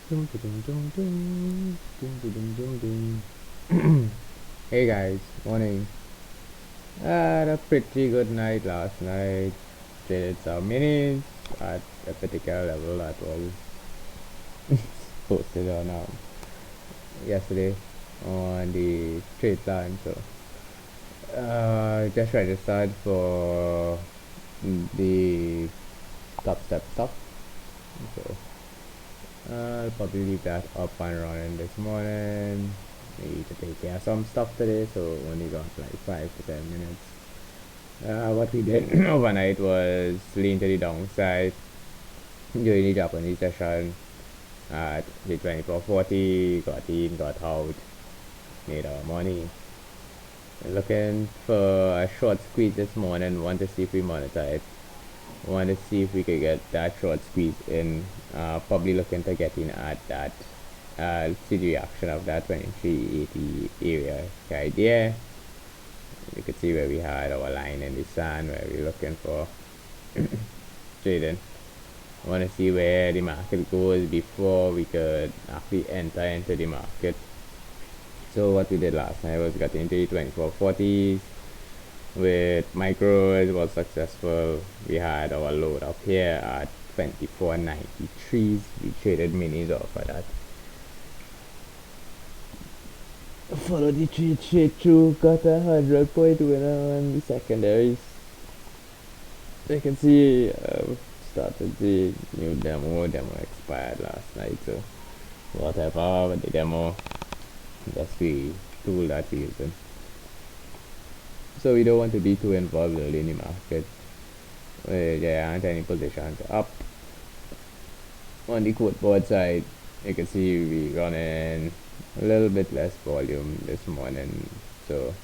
Dum, dum, dum, dum, dum, dum, dum, dum. Hey guys, morning. I had a pretty good night last night. Traded some minis at a particular level that was posted on yesterday on the trade plan. So just registered for the top step stuff. So I'll probably leave that up and running this morning. Need to take care of some stuff today, so only got like 5 to 10 minutes. What we did overnight was lean to the downside during the Japanese session at the 2440, got in, got out, made our money. Looking for a short squeeze this morning, want to see if we monetize. Want to see if we could get that short squeeze in. Probably looking to get in at that. See the reaction of that 2380 area right there. You could see where we had our line in the sand where we're looking for trading. I want to see where the market goes before we could actually enter into the market. So what we did last night was got into the 2440s with micros, was successful. We had our load up here at 2493s. We traded minis off of that. Follow the trade straight through, got 100 point winner on the secondaries. You can see started the new demo expired last night, so whatever with the demo, that's the tool that we're using. So we don't want to be too involved early in the market. There aren't any positions up. On the quote board side, you can see we running a little bit less volume this morning, so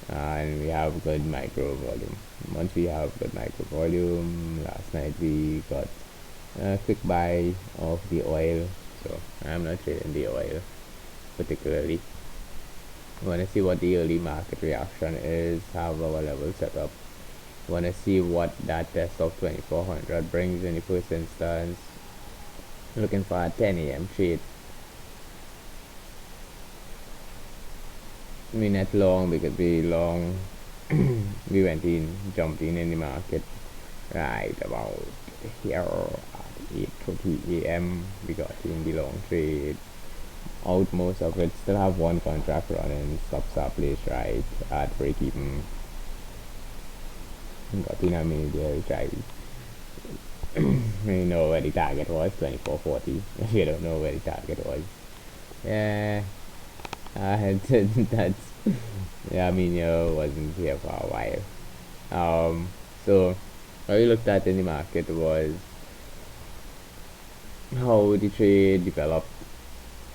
and we have good micro volume. Once we have good micro volume, last night we got a quick buy of the oil, so I'm not trading the oil particularly. Want to see what the early market reaction is, have our level set up. Want to see what that test of 2400 brings in the first instance. Looking for a 10 a.m. trade. We not long because we long we went in, jumped in the market right about here at 8:30 a.m. We got in the long trade out most of it, still have one contract running, stop place right at break even. Got in a minute there, which I you know where the target was, 2440. If you don't know where the target was, yeah, that's yeah, I mean, wasn't here for a while. So what we looked at in the market was how the trade developed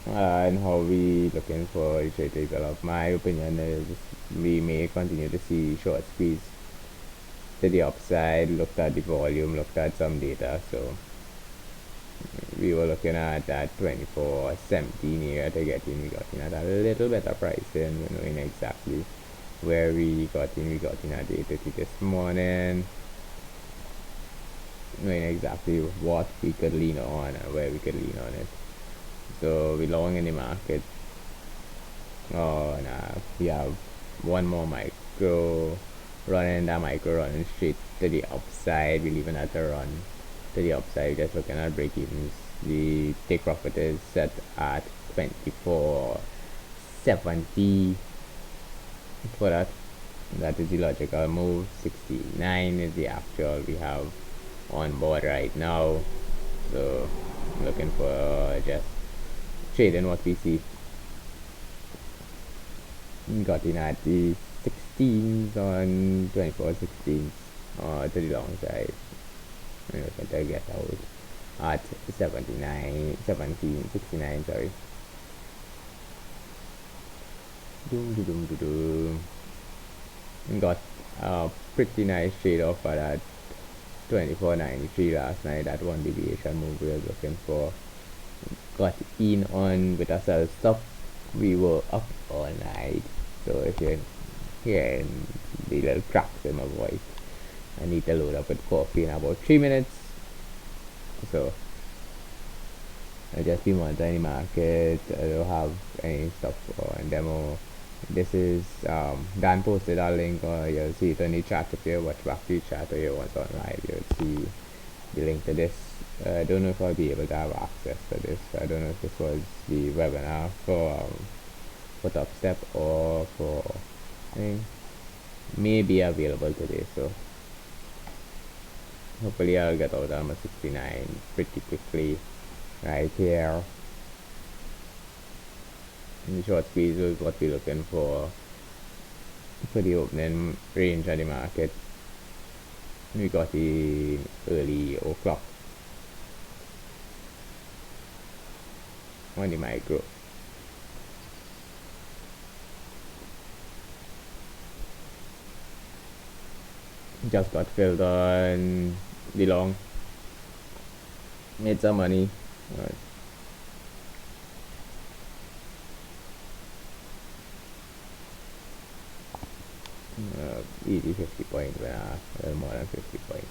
and how we looking for the trade to develop. My opinion is we may continue to see short squeeze to the upside. Looked at the volume, looked at some data, so we were looking at that 2417 area to get in. We got in at a little better pricing, knowing exactly where we got in. We got in at 8:30 this morning, knowing exactly what we could lean on and where we could lean on it. So we long in the market. Oh, nah, we have one more micro running, that micro running straight to the upside. We leaving that to run to the upside, just looking at break evens. The take profit is set at 2470 for that. That is the logical move. 69 is the actual we have on board right now. So looking for just trading what we see. Got in at the 16s on 2416s to the long side. I'm looking to get out at 79, 17, 69, sorry. Doom, doom, doom, doom, doom. Got a pretty nice trade off for that 2493 last night. That one deviation move we were looking for. Got in on with a sell stop. We were up all night. So if you're hearing the little cracks in my voice, I need to load up with coffee in about 3 minutes. So I just be monitoring the market. I don't have any stuff on demo. This is Dan posted our link, or you'll see it on the chat if you watch back the chat, or you watch on live, you'll see the link to this. I don't know if I'll be able to have access to this. I don't know if this was the webinar for Top Step or for, I mean, may be available today, so hopefully I'll get out on 69 pretty quickly right here. And the short squeeze is what we're looking for the opening range of the market. We got the early o'clock on the micro. Just got filled on the long. Made some money. Easy 50 points, a little more than 50 points.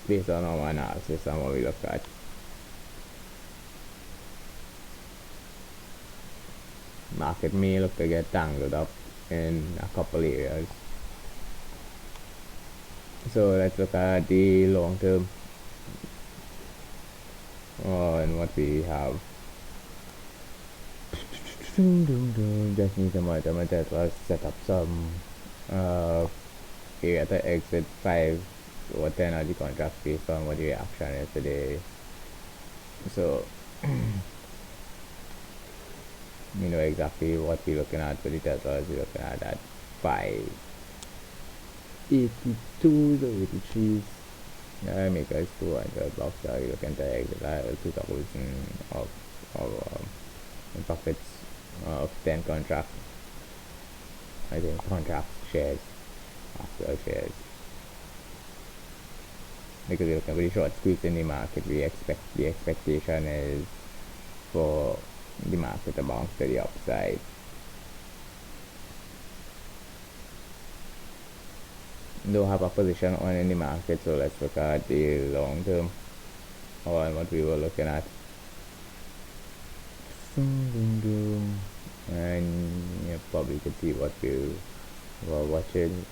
Based on our analysis and what we look at. Market may look to get tangled up in a couple areas. So let's look at the long term and what we have. Just need some item that was set up some area to exit 5 or 10 of the contracts based on what the reaction is today. So you know exactly what we're looking at for the Teslas. We're looking at that 582, the 83s. Make us 200 blocks. Are you looking to exit 2,000 of profits of 10 contracts? I think contracts, shares, actual shares. Because we're looking at very short squeeze in the market, the expectation is for the market to bounce to the upside. Don't have a position on in the market, so let's look at the long term on what we were looking at. And you probably could see what we were watching.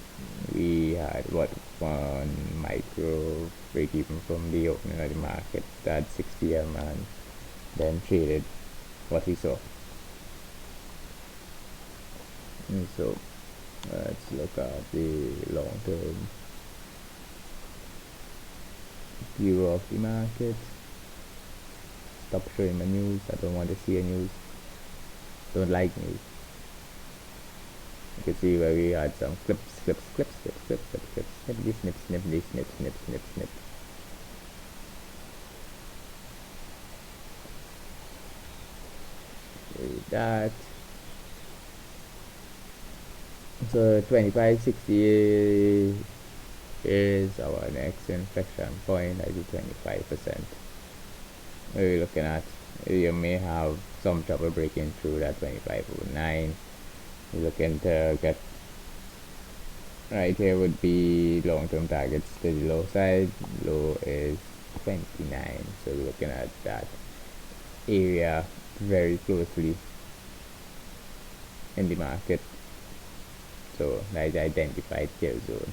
We had what one micro break even from the opening of the market at 60M and then traded what we saw. And so let's look at the long term view of the market. Stop showing my news. I don't want to see a news. Don't like news. You can see where we had some clips, snippity, snip, snippity, snip. That. So 2560 is our next inflection point. I do 25%. What are we looking at? You may have some trouble breaking through that 2509. You're looking to get right here would be long-term targets to the low side. Low is 29, so we're looking at that area very closely in the market. So that is identified kill zone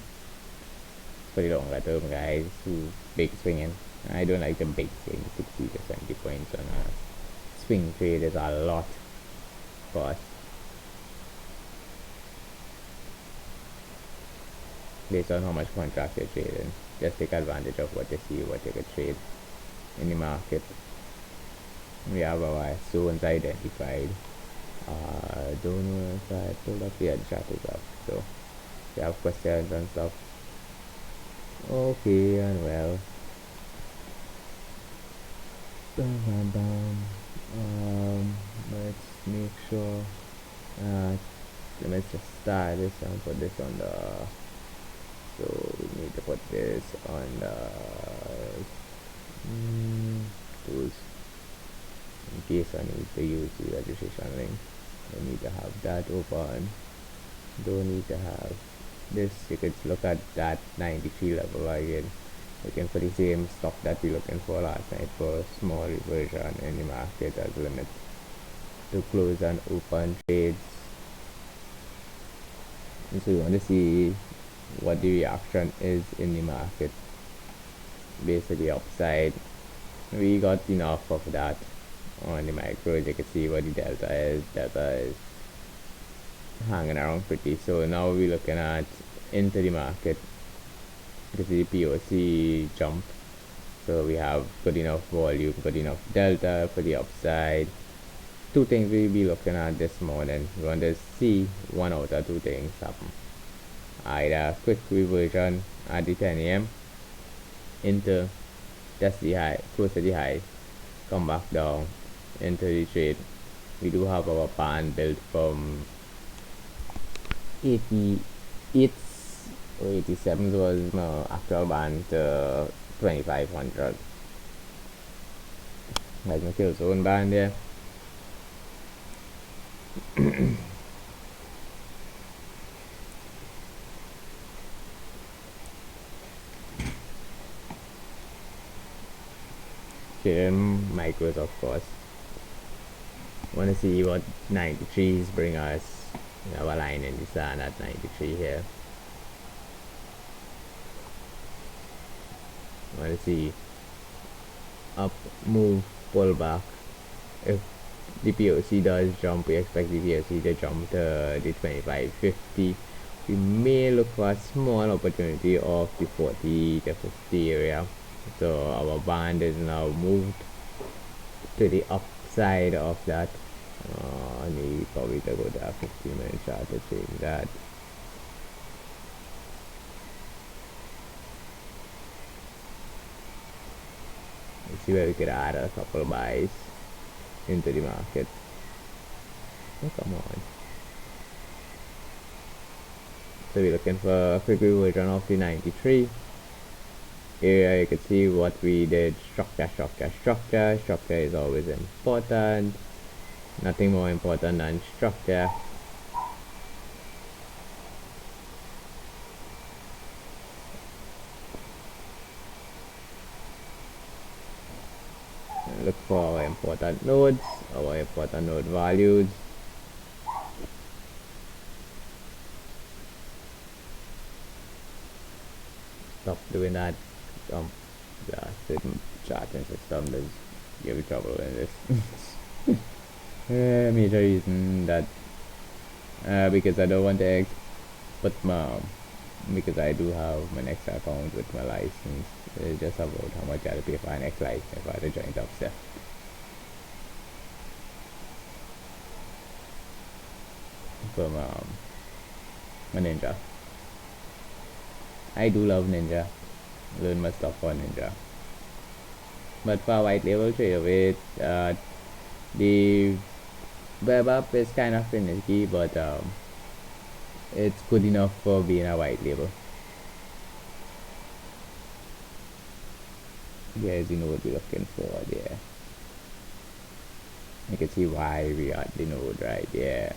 for the longer term guys who big swinging. I don't like the big swing. 60 to 70 points on a swing trade is a lot, but based on how much contract you're trading, just take advantage of what you see, what you can trade in the market. We have our zones identified. Don't know if I pulled up the chat is up, so if you have questions and stuff, okay, and well, let's make sure let's just start this and put this on the, so we need to put this on the tools in case I need to use the registration link. I need to have that open. Don't need to have this. You could look at that 93 level again. Looking for the same stuff that we looking for last night for small reversion in the market as limit to close and open trades. And so we want to see what the reaction is in the market. Basically upside, we got enough of that on the micros. You can see what the delta is hanging around pretty. So now we're looking at into the market. You can see the POC jump, so we have good enough volume, good enough delta for the upside. Two things we'll be looking at this morning. We want to see one out of two things happen: either quick reversion at the 10 a.m. into test the high, close to the high, come back down into the trade. We do have our band built from 88 or 87 was my actual band to 2500. Like my kill zone band there. Trading micros, of course. Want to see what 93s bring us. We have a line in the sand at 93 here. Want to see up, move, pull back. If the POC does jump, we expect the POC to jump to the 2550. We may look for a small opportunity of the 40 to 50 area. So our band is now moved to the upside of that. I need probably to go to a 15-minute chart to change that. Let's see where we could add a couple buys into the market. Oh, come on. So we're looking for a quick reversion of the 93. Here you can see what we did. Structure is always important. Nothing more important than structure. Look for our important nodes, our important node values. Stop doing that. The charting system does give you trouble in this. Major reason that because I don't want to put my, because I do have my next account with my license. It's just about how much I'll pay for my next license if I had to join up there. From my Ninja. I do love Ninja. Learn my stuff on Ninja. But for white label trader with the web app is kind of finicky, but it's good enough for being a white label. Guys, you know what we're looking for there. You can see why we got the node right there.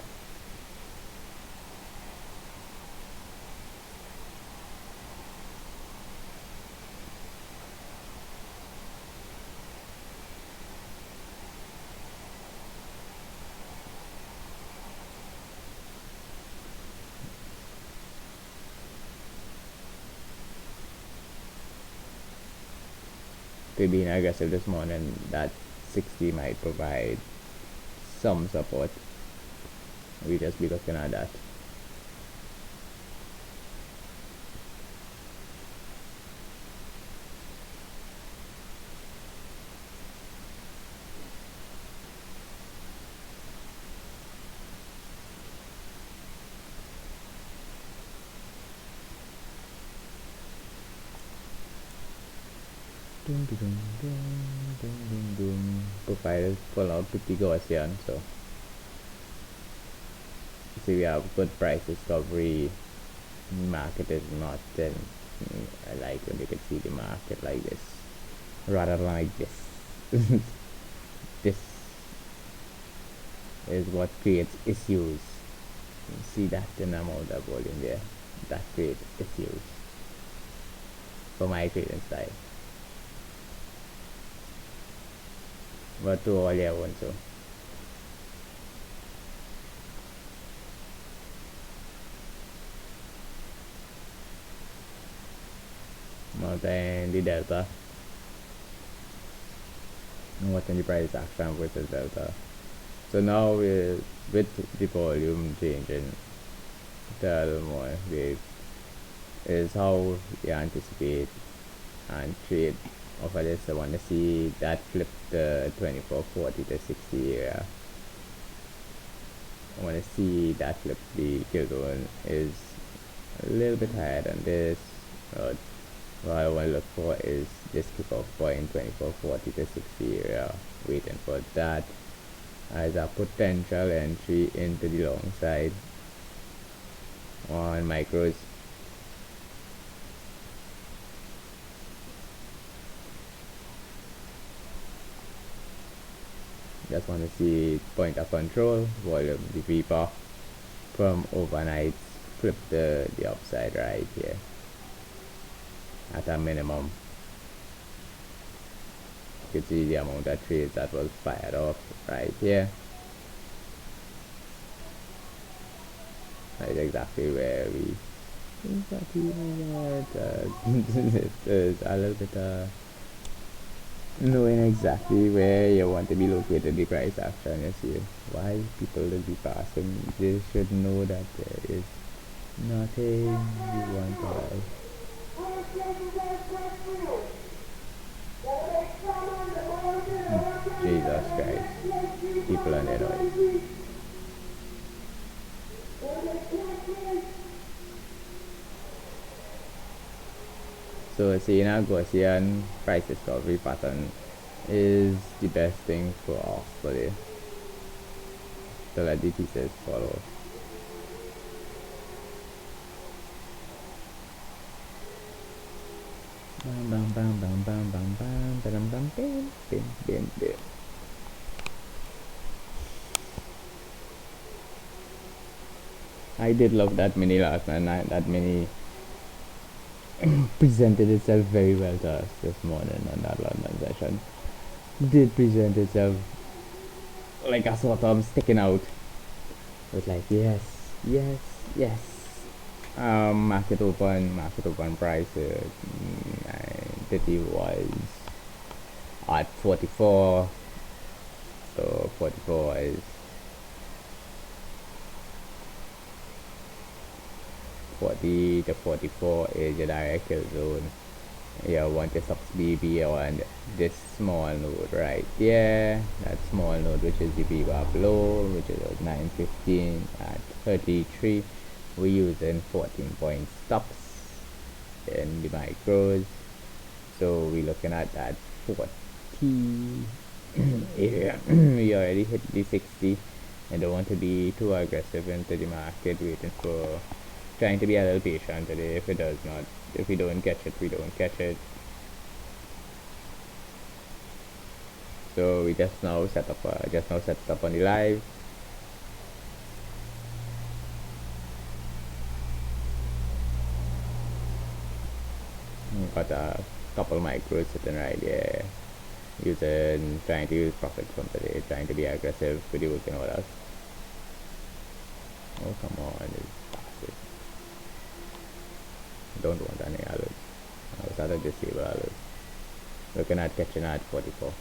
To being aggressive this morning, that 60 might provide some support. We just be looking at that. Profile pull out pretty Gaussian, so see we have good price discovery. Market is not I like when you can see the market like this rather than like this. This is what creates issues. See that in amount of volume there, that creates issues. for my trading style. But to all you want so. Mountain the delta. And watching the price action versus delta. So now with the volume changing to a little more wave is how you anticipate and trade over this. I want to see that flip the 2440 to 60 area. I want to see that flip. The kill zone is a little bit higher than this. What I want to look for is this kickoff point 2440 to 60 area. Waiting for that as a potential entry into the long side on micros. Just want to see point of control, volume, the VPA from overnight, flip the upside right here at a minimum. You can see the amount of trades that was fired off right here. That is exactly where we it's a little bit knowing exactly where you want to be located the price action. You see why people will be passing. They should know that there is nothing you want to buy. Jesus Christ, people on their noise. So seeing a Gaussian price discovery pattern is the best thing for us today. So let the thesis follow. Bam bam bam bam bam bam bam bam bam bam bam bam bam. I did love that mini last night. That mini presented itself very well to us this morning on that London session. Did present itself like a sort of sticking out. It was like yes, yes, yes. Market open price that it was at 44. So 44 is 40 to 44 is your direct kill zone. You want to stop BB on this small node right here. That small node, which is the B bar below, which is 915 at 33. We're using 14 point stops in the micros. So we're looking at that 40 area. We already hit the 60. I don't want to be too aggressive into the market, trying to be a little patient today. If we don't catch it, we don't catch it. So we just now set up on the live. Got a couple micros sitting right there. Trying to use profit from today, trying to be aggressive with the working orders. Oh come on, don't want any alerts. I was at a disable alerts. Looking at catching at 44.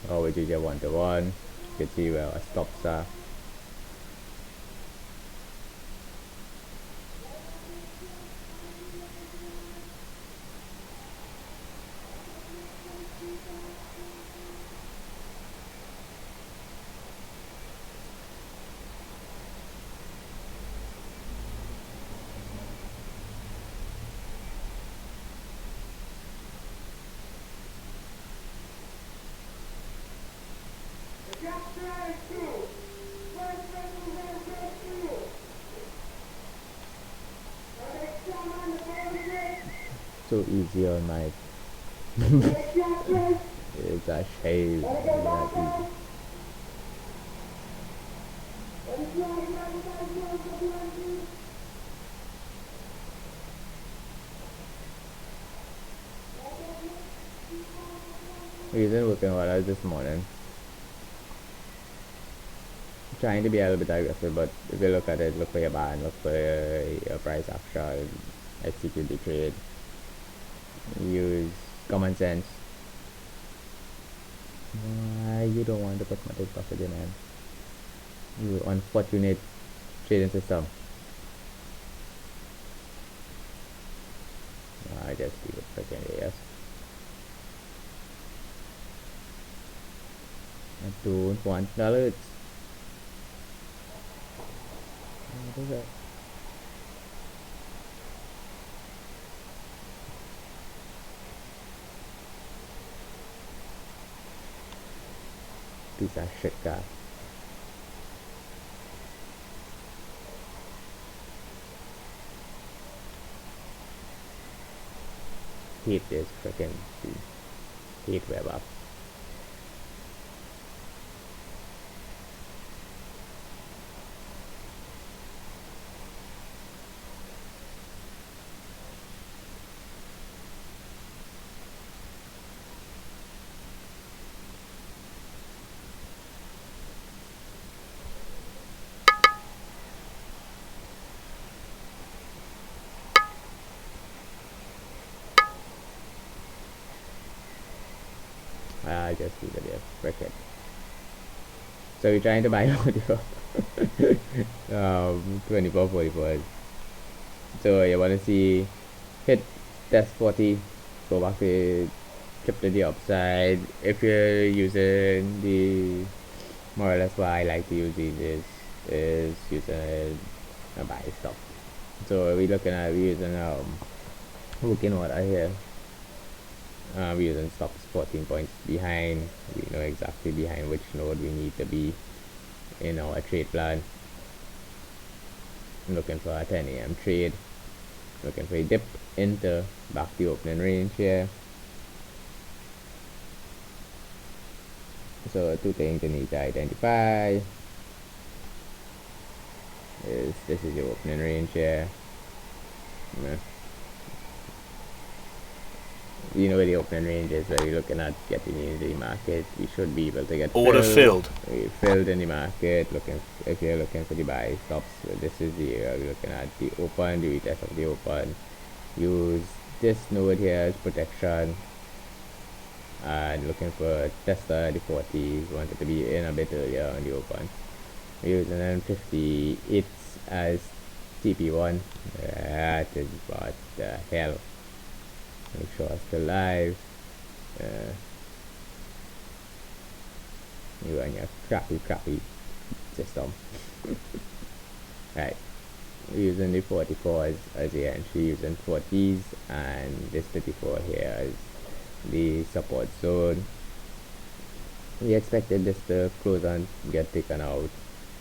Oh, which is a 1-to-1. You can see where our stops are. So easy on my it's a shame that easy. Reason working orders this morning. Trying to be a little bit aggressive, but if you look at it, look for your band, look for your price action, execute the trade, use common sense. Why you don't want to put my take profit in, man? You unfortunate trading system. I just leave it for 20 years. I don't want alerts. What is that? Piece of shit guy. Hate this freaking hate web app. I just leave it there. Frick it. So we're trying to buy 44. 24, 44. So you want to see hit test 40, go back to trip to the upside. If you're using the more or less what I like to use these is using a buy stop. So we're using working order here. We're using stops 14 points behind. We know exactly behind which node we need to be in our trade plan. I'm looking for a 10 a.m. trade. Looking for a dip into back the opening range here. So two things you need to identify is this is your opening range here. You know where the opening range is, where you're looking at getting into the market. We should be able to get order filled. We filled in the market. If you're looking for the buy stops, so this is the area we're looking at. The open, the retest of the open. Use this node here as protection. And looking for tester the 40s. Wanted to be in a bit earlier on the open. We're using M58 as TP1. That is what the hell. Make sure I'm still live. You and your crappy system. Right. We're using the 44 as the entry, using 40s, and this 34 here as the support zone. We expected this to close and get taken out.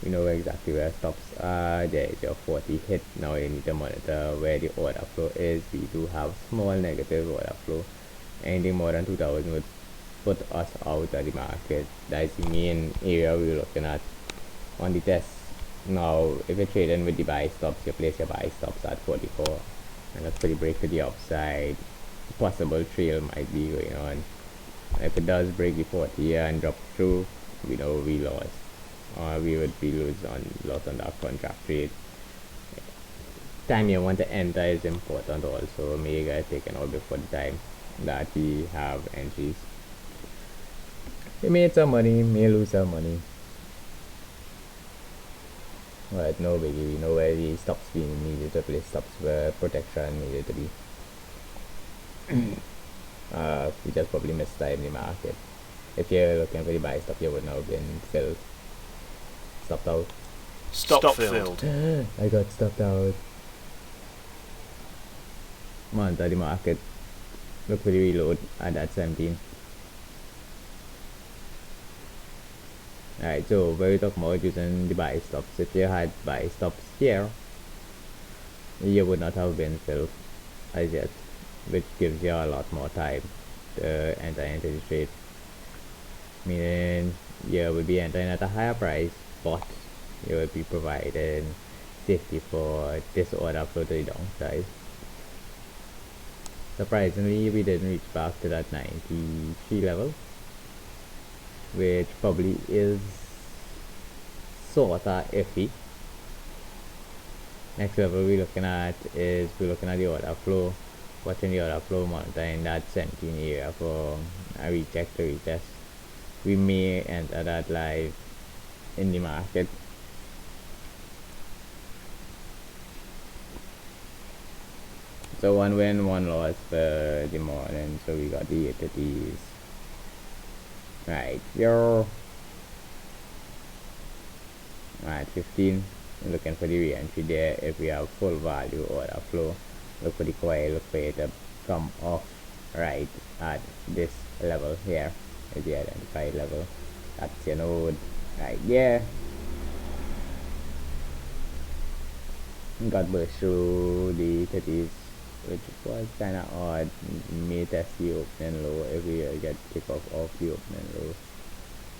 We know exactly where stops are. There is your 40 hit. Now you need to monitor where the order flow is. We do have small negative order flow. Anything more than 2000 would put us out of the market. That is the main area we're looking at on the test. Now if you're trading with the buy stops, you place your buy stops at 44 and look for the break to the upside. Possible trail might be going on. If it does break the 40 and drop through, we know we lost. We would be lost on that contract trade. Time you want to enter is important also. May you guys taken out before the time that we have entries. We made some money, may lose some money. But no biggie, we know where the stops being needed to place stops where protection needed to be. We just probably missed time in the market. If you're looking for the buy stop, you would now have been filled. Stopped out. Stop filled. I got stopped out. Monitor the market. Look for the reload at that 17. Alright, so where we talk about using the buy stops. If you had buy stops here, you would not have been filled as yet, which gives you a lot more time to enter into the trade. Meaning you would be entering at a higher price, but you will be providing safety for this order flow to the downside. Surprisingly, we didn't reach back to that 93 level. which probably is sorta iffy. Next level we're looking at is we're looking at the order flow, watching the order flow, monitoring that 17 area for a retest to retest. We may enter that live in the market. So 1 win, 1 loss for the morning. So we got the 830s. Right, here. Right, 15. Looking for the re-entry there. If we have full value order flow, look for the coil, look for it to come off right at this level here. Is the identified level. That's your node right there. Got burst through the 30s, which was kind of odd. May test the opening low. If we get kick off the opening low,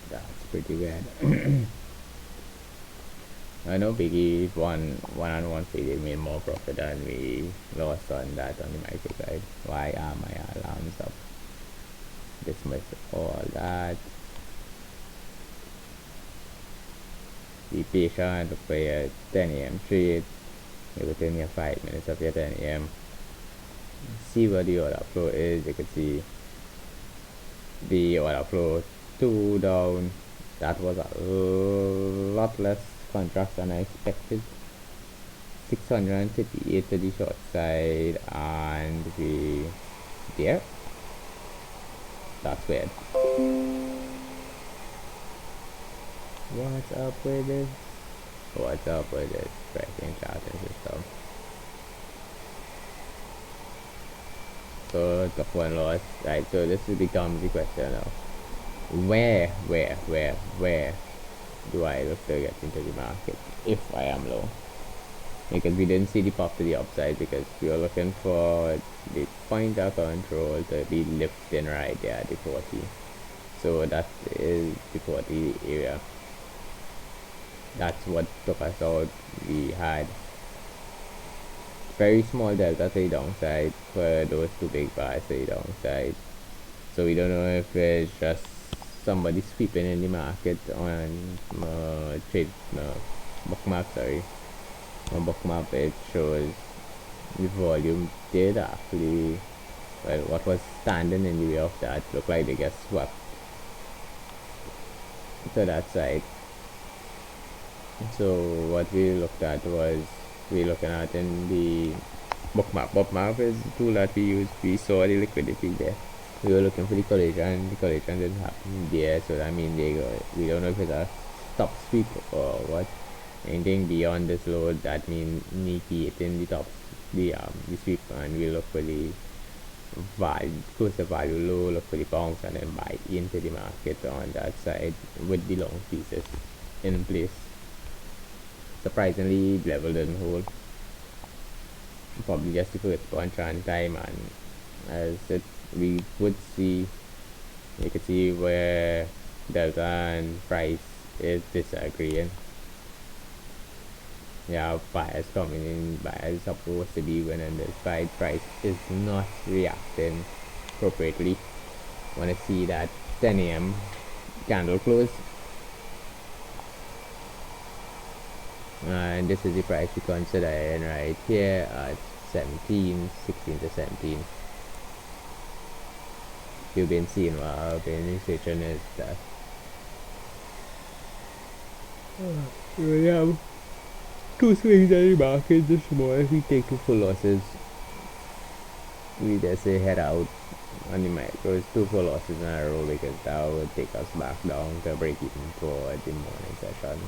that's pretty bad. I know Biggie one-on-one faded made more profit than we lost on that on the micro side. Why are my alarms up? Dismiss all that. Be patient, look for your 10 AM trade. Within your 5 minutes of your 10 AM. See what the order flow is. You can see the order flow 2 down. That was a lot less contracts than I expected. 638 to the short side, and we there. That's weird. What's up with this? What's up with this freaking charting system? So took 1 loss. Right, so this becomes the question now. Where do I look to get into the market if I am low? Because we didn't see the pop to the upside because we were looking for the point of control to be lifting right there at the 40. So that is the 40 area. That's what took us out. We had very small delta to the downside for those 2 big bars to the downside. So we don't know if it's just somebody sweeping in the market on trade bookmap. On bookmap it shows the volume did actually, well, what was standing in the way of that looked like they get swept to that side. So what we looked at was we looking at in the bookmap. Bookmap is the tool that we use. We saw the liquidity there. We were looking for the collision. The collision didn't happen there, so that means we don't know if it's a top sweep or what. Anything beyond this load, that means negating the sweep, and we look for the value, close the value low, look for the bounce, and then buy into the market on that side with the long pieces in place. Surprisingly, level didn't hold. Probably just the first punch on time, and as it we would see, you could see where delta and price is disagreeing. Yeah, buyers coming in, buyers supposed to be winning this fight. Price is not reacting appropriately. Want to see that 10 AM candle close, and this is the price we consider right here at 16 to 17. You've been seeing what our administration is that we have 2 swings in the market this morning. If we take 2 full losses, we just say head out on the micros. 2 full losses in a row, because that would take us back down to break even for the morning session.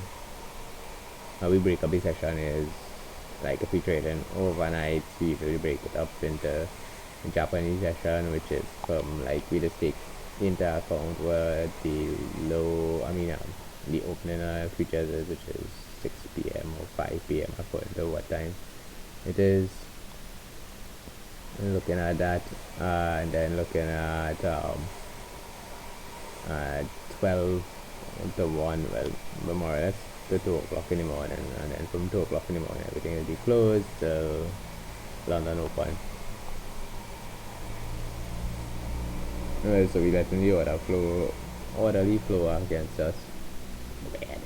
How we break up the session is like if we trade in overnight, we usually break it up into Japanese session, which is from like we just take into account where the the opening futures is, which is 6 PM or 5 PM according to what time it is. And looking at that, and then looking at 12 to 1, well, more or less to 2 o'clock in the morning, and then from 2 o'clock in the morning everything will be closed till London open. Well, so we let in the order flow orderly flow against us. Bad.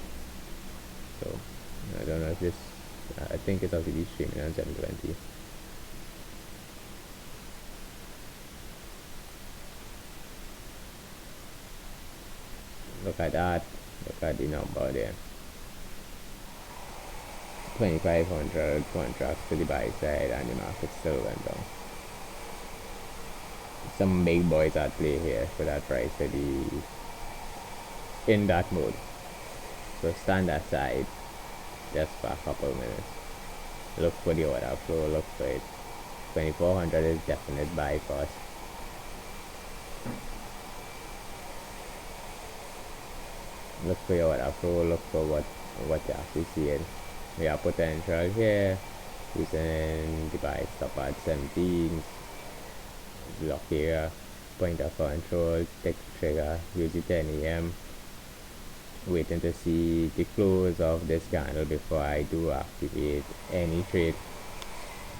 So I don't know if this. I think it's already streaming on 720. Look at that. Look at the number there. 2,500 contracts to the buy side, and the market still went down. Some big boys at play here for that price to be in that mode. So stand aside just for a couple minutes. Look for the order flow, look for it. 2,400 is definite buy first. Look for your order flow, look for what you're actually seeing. We have potential here, using the buy stop at 17, block here, point of control, take the trigger, use the 10 AM, waiting to see the close of this candle before I do activate any trade,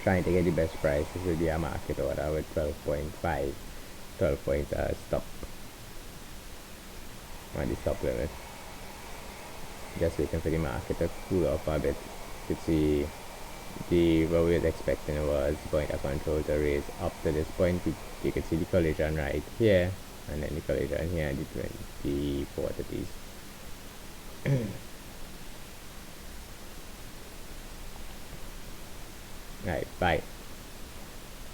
trying to get the best price. This will be a market order with 12.5, 12 points stop on the stop limit. Just waiting for the market to cool off a bit to see what we was expecting was point of control to raise up to this point. You can see the collision right here, and then the collision here, the 2430s. Right, buy.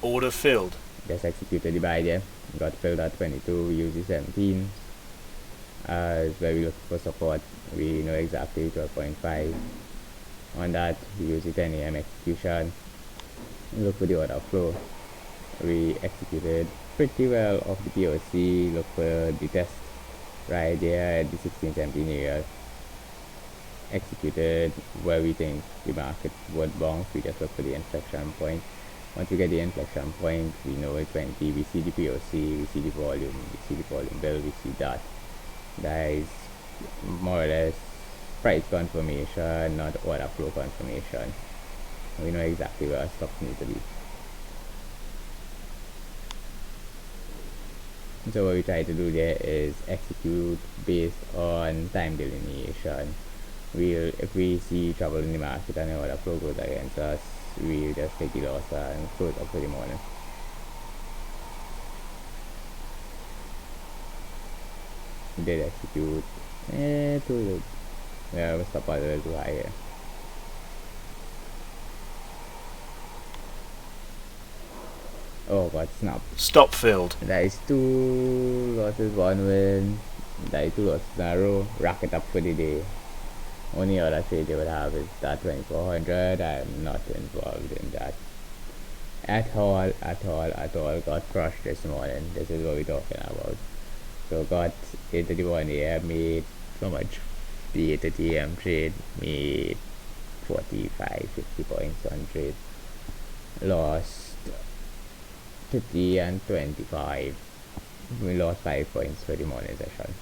Order filled. Just executed the buy there. Got filled at 22, we use the 17. As where we look for support, we know exactly 12.5. On that, we use the 10 AM execution. Look for the order flow. We executed pretty well off the POC. Look for the test right there at the 16-17 area. Executed where we think the market would bounce. We just look for the inflection point. Once we get the inflection point, we know it's 20. We see the POC, we see the volume, bill, we see that. That is more or less price confirmation, not order flow confirmation. We know exactly where our stocks need to be. So what we try to do there is execute based on time delineation. If we see trouble in the market and the order flow goes against us, we'll just take the loss and close up for the morning. We did execute too low. Yeah, we stop a little too high here. Oh god, snap. Stop filled. That is 2 losses, 1 win. That is 2 losses in a row. Rack it up for the day. Only other trade you would have is that 2,400. I'm not involved in that at all. Got crushed this morning. This is what we're talking about. So got into the 1 AM, made so much. The 8 AM trade, made 45, 50 points on trade. Lost 50 and 25. We lost 5 points for the morning session.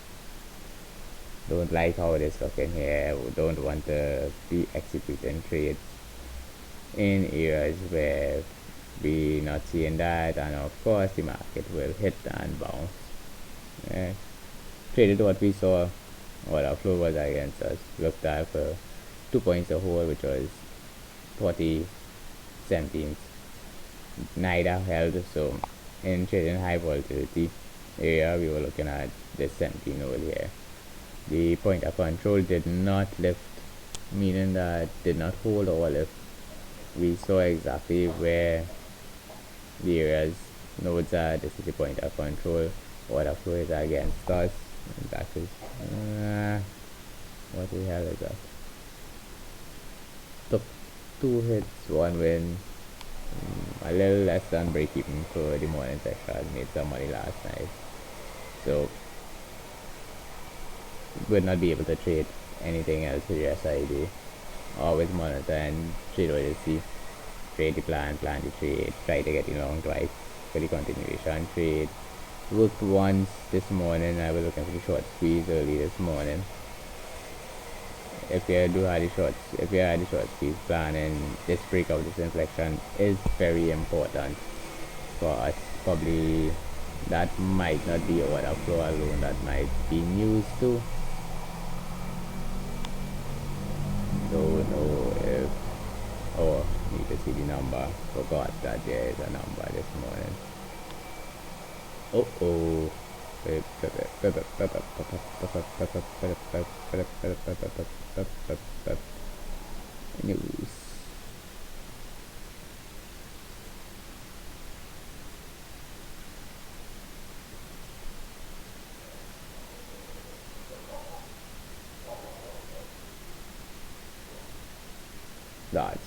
Don't like how it is looking here. We don't want to be executing trades in areas where we're not seeing that, and of course the market will hit and bounce. Traded what we saw. Order flow was against us. Looked at for 2 points a hold, which was 40 17. Neither held, so in trading high volatility area, we were looking at this 17 over here. The point of control did not lift, meaning that did not hold or lift. We saw exactly where the areas nodes are. This is the point of control. Order flow is against us. That is what the hell is that? Took 2 hits, 1 win. A little less than break even for the morning session. Made some money last night, so would not be able to trade anything else for the rest of the day. Always monitor and trade what you see. Trade the plan the trade, try to get in long twice for the continuation trade. Worked once this morning. I was looking for the short squeeze early this morning. If you had the short squeeze plan, and this breakout, this inflection is very important for us. Probably That might not be order flow alone, that might be news too. Don't know if, oh, need to see the number. Forgot that there is a number this morning. Oh. News. That's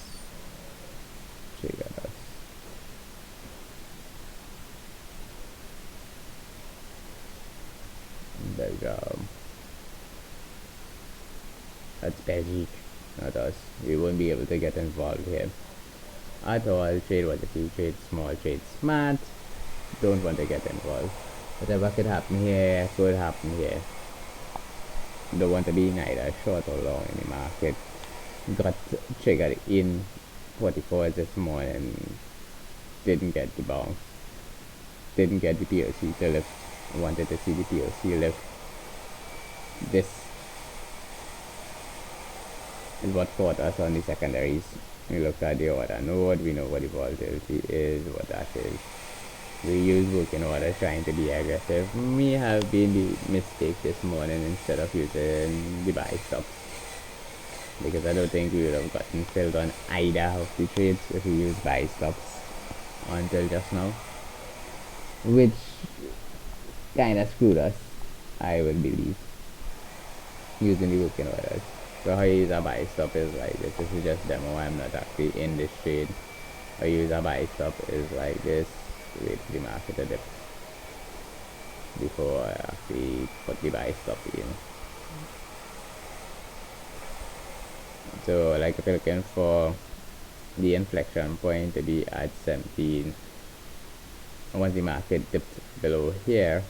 trigger dots. Belgium. That's Belgique, not us. We won't be able to get involved here at all. Trade what you trade small, trade smart. Don't want to get involved. Whatever could happen here could happen here. Don't want to be neither short or long in the market. Got triggered in 44 this morning. Didn't get the bounce. Didn't get the POC to lift. Wanted to see the POC lift. This is what caught us on the secondaries. We looked at the order node. We know what the volatility is, what that is. We use working orders trying to be aggressive. May have been the mistake this morning instead of using the buy stops, because I don't think we would have gotten filled on either of the trades if we used buy stops until just now, which kind of screwed us, I would believe, using the working orders. So how you use a buy stop is like this. This is just demo. I'm not actually in this trade. How you use a buy stop is like this. Wait for the market to dip before I actually put the buy stop in. So like if you're looking for the inflection point to be at 17, once the market dipped below here,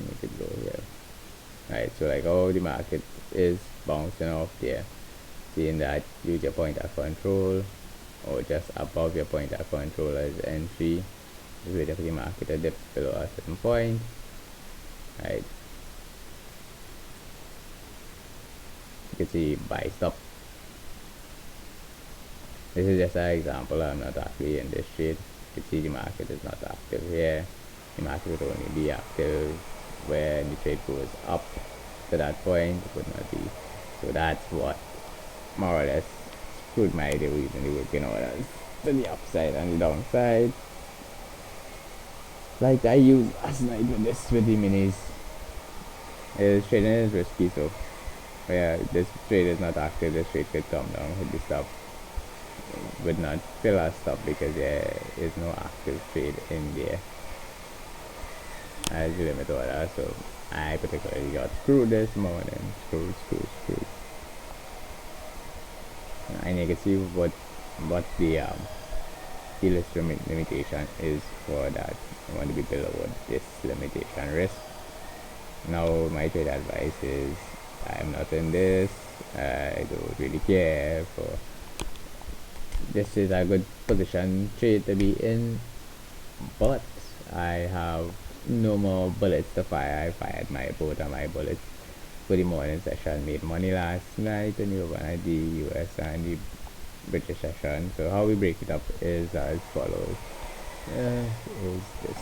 make it below here. Right, so like how the market is bouncing off there, seeing that, use your point of control or just above your point of control as entry. Just wait for the market to dip below a certain point. Right, you can see buy stop. This is just an example. I'm not actually in this trade. You can see the market is not active here. The market would only be active when the trade goes up to that point. It would not be. So that's what more or less screwed my idea using the working orders to the upside and the downside. Like I used last night with this with the minis. Trading is risky, so yeah, this trade is not active. This trade could come down, hit the stop, would not fill our stop because there is no active trade in there as the limit order. So I particularly got screwed this morning. Screwed. And you can see what the list limitation is for that. I want to be below this limitation risk. Now my trade advice is I'm not in this. I don't really care. For this is a good position trade to be in, but I have no more bullets to fire. I fired both of my bullets for the morning session. Made money last night and overnight, the US and the British session. So how we break it up is as follows. Is this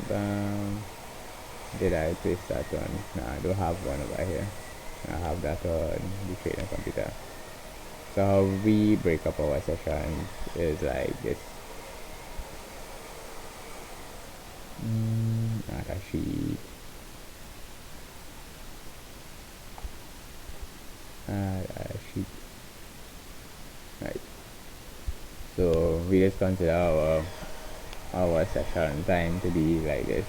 down. Did I place that one? No, I don't have one over here. I have that on the trading computer. So how we break up our sessions is like this. Not a sheet. Right. So we just consider our session time to be like this.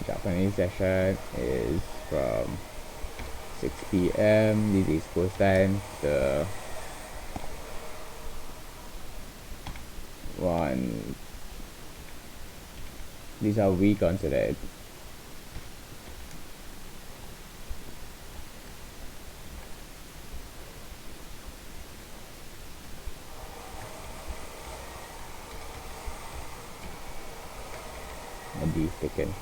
Japanese session is from 6 p.m. this East Coast time to 1. These are we considered. be taken.